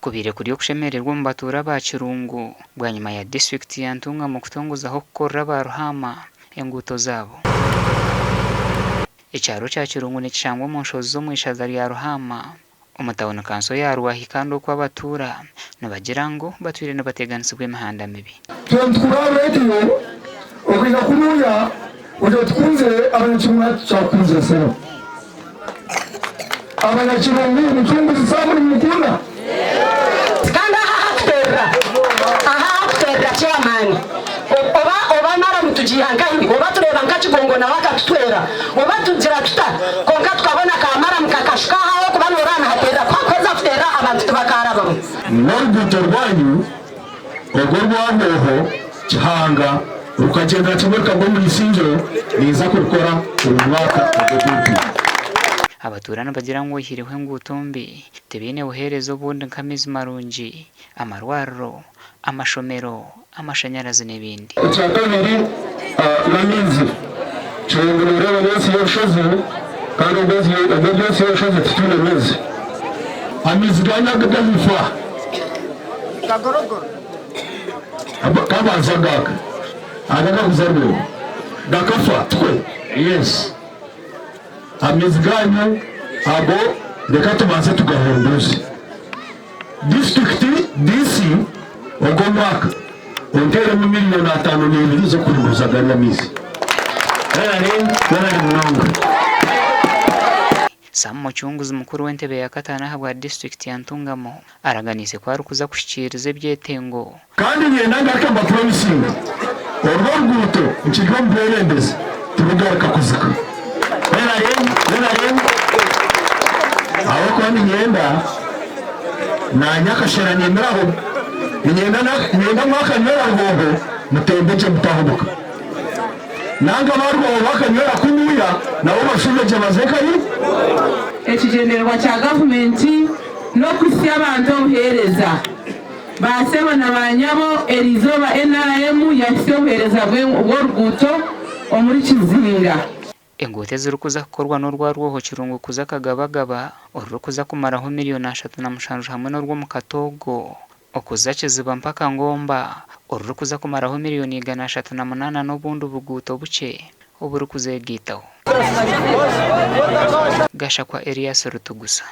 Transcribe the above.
kubire kuri kushemererwa mu batura ba Kirungu bwa nyuma ya district ya Ntungamo kutongozaho okukora ba Ruhaama enguuto zabo. Icyaro cya Kirungu ni kishangwa mu nshozi zo mu ishaza rya Ruhaama umutawuni kanso yaruwahi kandi uko abatura nabagira ngo batwire n'abateganisibwe imihanda mibi. Ntungamo radio okwiga kumuya ujo tukunze abanyakirungu cyakunze sero abanyakirungu mucunguzi samuri mukunda kanda aha chairman oba mara mutujihanga hivi oba tureba nkakigongo na wakatutwera oba tugira tuta konka tukabona kamara mukakashuka hawo kubanorana hatera kwakoza futera abantu tubakaraba n'urubuto rwanyu rw'urwaho Gihanga rukagenda kimwe kabwo muri singiro niza kurukora uyu mwaka abaturana bagira ngo hiriwe enguuto mbi tebine buherezo bundi nkamizi marungi amarwaro amashomero amashanyarazi n'ibindi. Icyakabiri n'amizi cyongorera bose yoshoze kandi byose yoshoze tutune mezi amizi ganyaga gahifa kagorogoro kabanzaga agaga kuzarwe gakafa twe yes amizi ganyu abo reka tubanze tugahondoze district DC ubwo mwaka ontere mu miliyoni 5 zo kuruza ganyamizi Sam Muchunguzi mukuru w'entebe ya katana habwa district ya Ntungamo araganise kwa rukuza kushikirize byetengo kandi ngenda ngaka mba promising urwo rwuto nkigo mberendeze tubugaruka kuzika aho kwani ngenda na nyakashera nemeraho ngenda mwakanyera rwoho mutembeje mutahubuka nanga barwo bakanyera kumuya nabo bashubeje bazekari ekigenderwa cya gavumenti no kusi abantu obuhereza basema na banyabo erizoba NRM yafise obuhereza bw'oruguuto omuri Kizinga enguuto zirukuza kukorwa n'urwarwoho Kirungu kuza kagabagaba urukuza kumaraho miliyoni 37 hamwe n'urwo mu Katogo okuza Kiziba mpaka Ngomba urukuza kumaraho miliyoni 138 n'obundi buguuto buke uburukuze gitaho gasha kwa Elias Rutugusa.